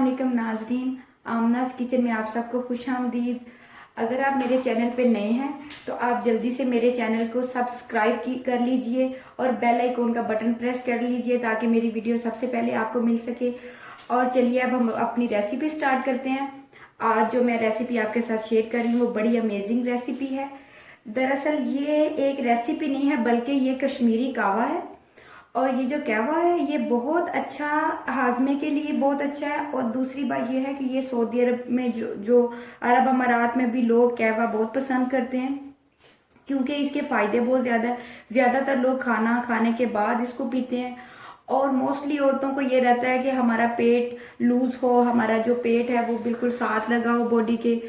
वालेकुम नाजरीन, आमनाज किचन में आप सबको खुशामदीद। अगर आप मेरे चैनल पे नए हैं तो आप जल्दी से मेरे चैनल को सब्सक्राइब कर लीजिए और बेल आइकॉन का बटन प्रेस कर लीजिए ताकि मेरी वीडियो सबसे पहले आपको मिल सके। और चलिए अब हम अपनी रेसिपी स्टार्ट करते हैं। आज जो मैं रेसिपी आपके साथ शेयर कर रही हूँ वो बड़ी अमेजिंग रेसिपी है। दरअसल ये एक रेसिपी नहीं है बल्कि ये कश्मीरी कहवा है। और ये जो कहवा है ये बहुत अच्छा, हाजमे के लिए बहुत अच्छा है। और दूसरी बात ये है कि ये सऊदी अरब में जो अरब अमारात में भी लोग कहवा बहुत पसंद करते हैं क्योंकि इसके फ़ायदे बहुत ज़्यादा है। ज़्यादातर लोग खाना खाने के बाद इसको पीते हैं। और मोस्टली औरतों को ये रहता है कि हमारा पेट लूज हो, हमारा जो पेट है वो बिल्कुल साथ लगा हो बॉडी के,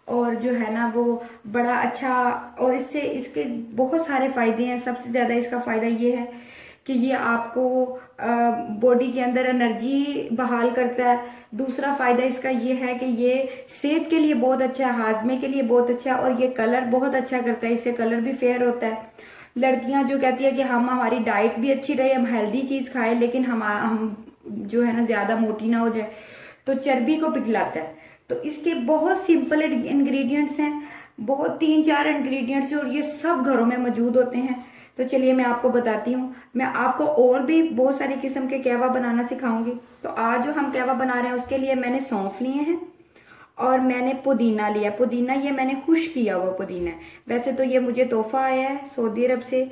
और जो है ना वो बड़ा अच्छा। और इससे इसके बहुत सारे फ़ायदे हैं। सबसे ज़्यादा इसका फ़ायदा ये है कि ये आपको बॉडी के अंदर एनर्जी बहाल करता है। दूसरा फ़ायदा इसका ये है कि ये सेहत के लिए बहुत अच्छा है, हाजमे के लिए बहुत अच्छा है। और ये कलर बहुत अच्छा करता है, इससे कलर भी फेयर होता है। लड़कियां जो कहती है कि हम हमारी डाइट भी अच्छी रहे, हम हेल्दी चीज़ खाएं, लेकिन हम जो है ना ज़्यादा मोटी ना हो जाए, तो चर्बी को पिघलाता है। तो इसके बहुत सिंपल इंग्रेडिएंट्स हैं, बहुत 3-4 इंग्रेडिएंट्स हैं और ये सब घरों में मौजूद होते हैं। तो चलिए मैं आपको बताती हूँ। मैं आपको और भी बहुत सारी किस्म के कहवा बनाना सिखाऊंगी। तो आज जो हम कहवा बना रहे हैं उसके लिए मैंने सौंफ लिए हैं और मैंने पुदीना लिया। पुदीना ये मैंने खुश किया हुआ पुदीना है। वैसे तो ये मुझे तोहफा आया है सऊदी अरब से,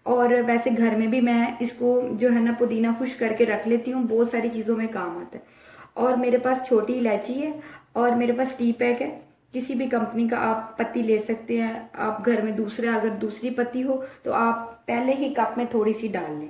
और वैसे घर में भी मैं इसको जो है ना पुदीना खुश करके रख लेती हूँ, बहुत सारी चीज़ों में काम आता है। और मेरे पास छोटी इलायची है और मेरे पास टी पैक है। किसी भी कंपनी का आप पत्ती ले सकते हैं। आप घर में दूसरा अगर दूसरी पत्ती हो तो आप पहले ही कप में थोड़ी सी डाल लें।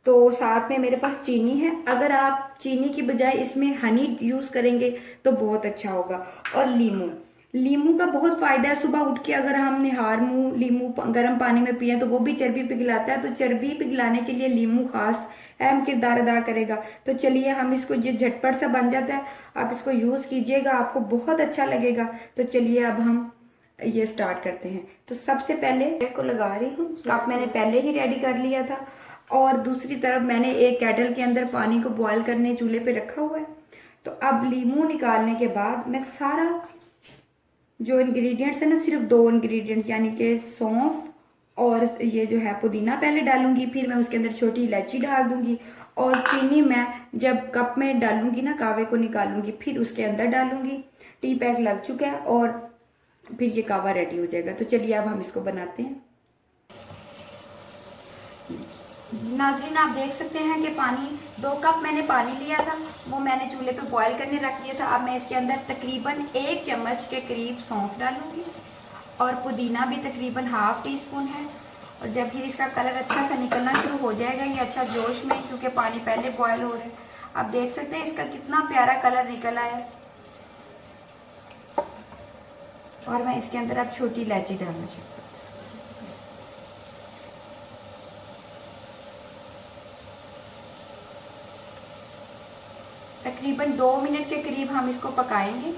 तो साथ में मेरे पास चीनी है। अगर आप चीनी की बजाय इसमें हनी यूज़ करेंगे तो बहुत अच्छा होगा। और लीमू, लीमू का बहुत फायदा है। सुबह उठ के अगर हम निहार मुंह लीमू गर्म पानी में पिए तो वो भी चर्बी पिघलाता है। तो चर्बी पिघलाने के लिए लीमू खास अहम किरदार अदा करेगा। तो चलिए हम इसको, ये झटपट से बन जाता है, आप इसको यूज़ कीजिएगा, आपको बहुत अच्छा लगेगा। तो चलिए अब हम ये स्टार्ट करते हैं। तो सबसे पहले को लगा रही हूँ। कप मैंने पहले ही रेडी कर लिया था और दूसरी तरफ मैंने एक केटल के अंदर पानी को बॉयल करने चूल्हे पे रखा हुआ है। तो अब लीमू निकालने के बाद मैं सारा जो इंग्रेडिएंट्स है ना, सिर्फ 2 इंग्रेडिएंट यानी कि सौंफ और ये जो है पुदीना पहले डालूंगी, फिर मैं उसके अंदर छोटी इलायची डाल दूंगी और चीनी मैं जब कप में डालूंगी ना, कावे को निकालूंगी फिर उसके अंदर डालूंगी। टी पैक लग चुका है और फिर ये कावा रेडी हो जाएगा। तो चलिए अब हम इसको बनाते हैं। नाजरीन आप देख सकते हैं कि पानी 2 कप मैंने पानी लिया था, वो मैंने चूल्हे पे बॉयल करने रख दिया था। अब मैं इसके अंदर तकरीबन 1 चम्मच के करीब सौंफ डालूंगी और पुदीना भी तकरीबन ½ टीस्पून है। और जब ये इसका कलर अच्छा सा निकलना शुरू हो जाएगा, ये अच्छा जोश में, क्योंकि पानी पहले बॉयल हो रहा है। आप देख सकते हैं इसका कितना प्यारा कलर निकल आया है। और मैं इसके अंदर अब छोटी इलायची डालना चाहती हूँ। तकरीबन 2 मिनट के करीब हम इसको पकाएंगे।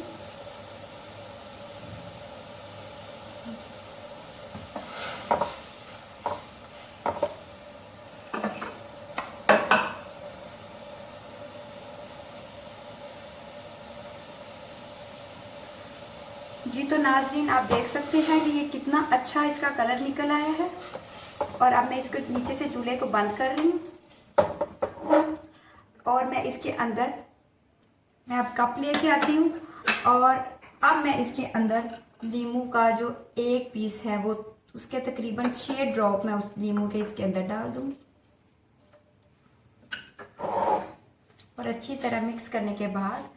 जी तो नाजरीन आप देख सकते हैं कि ये कितना अच्छा इसका कलर निकल आया है। और अब मैं इसको नीचे से चूल्हे को बंद कर रही हूँ और मैं इसके अंदर मैं अब कप लेके आती हूँ। और अब मैं इसके अंदर लीमू का जो 1 पीस है वो उसके तकरीबन 6 ड्रॉप मैं उस लीमू के इसके अंदर डाल दूँगी और अच्छी तरह मिक्स करने के बाद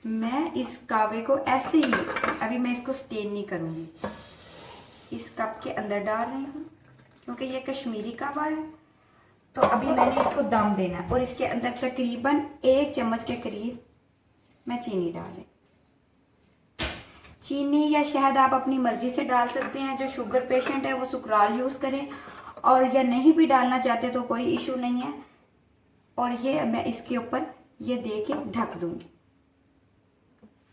मैं इस कावे को ऐसे ही, अभी मैं इसको स्टेन नहीं करूँगी, इस कप के अंदर डाल रही हूँ क्योंकि ये कश्मीरी कावा है। तो अभी मैंने इसको दम देना है और इसके अंदर तकरीबन 1 चम्मच के करीब मैं चीनी डालें। चीनी या शहद आप अपनी मर्जी से डाल सकते हैं। जो शुगर पेशेंट है वो सुकराल यूज़ करें, और या नहीं भी डालना चाहते तो कोई इशू नहीं है। और ये मैं इसके ऊपर ये दे के ढक दूंगी।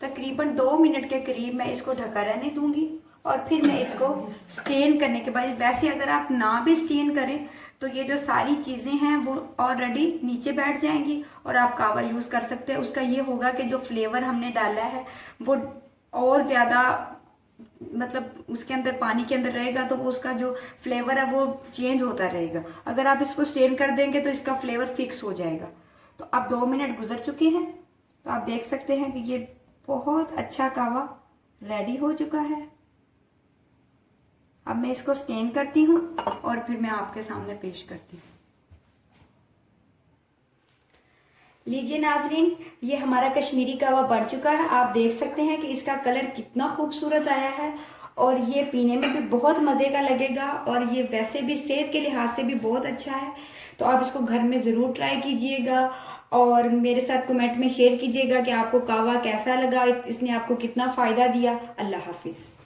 तकरीबन 2 मिनट के करीब मैं इसको ढका रहने दूंगी और फिर मैं इसको स्टेन करने के बाद, वैसे अगर आप ना भी स्टेन करें तो ये जो सारी चीज़ें हैं वो ऑलरेडी नीचे बैठ जाएंगी और आप कावा यूज़ कर सकते हैं। उसका ये होगा कि जो फ्लेवर हमने डाला है वो और ज़्यादा मतलब उसके अंदर पानी के अंदर रहेगा, तो वो उसका जो फ्लेवर है वो चेंज होता रहेगा। अगर आप इसको स्ट्रेन कर देंगे तो इसका फ्लेवर फिक्स हो जाएगा। तो अब 2 मिनट गुजर चुके हैं, तो आप देख सकते हैं कि ये बहुत अच्छा कावा रेडी हो चुका है। अब मैं इसको स्टेन करती हूँ और फिर मैं आपके सामने पेश करती हूँ। लीजिए नाजरीन, ये हमारा कश्मीरी कावा बन चुका है। आप देख सकते हैं कि इसका कलर कितना खूबसूरत आया है और ये पीने में भी बहुत मज़े का लगेगा और ये वैसे भी सेहत के लिहाज से भी बहुत अच्छा है। तो आप इसको घर में ज़रूर ट्राई कीजिएगा और मेरे साथ कमेंट में शेयर कीजिएगा कि आपको कावा कैसा लगा, इसने आपको कितना फ़ायदा दिया। अल्लाह हाफिज़।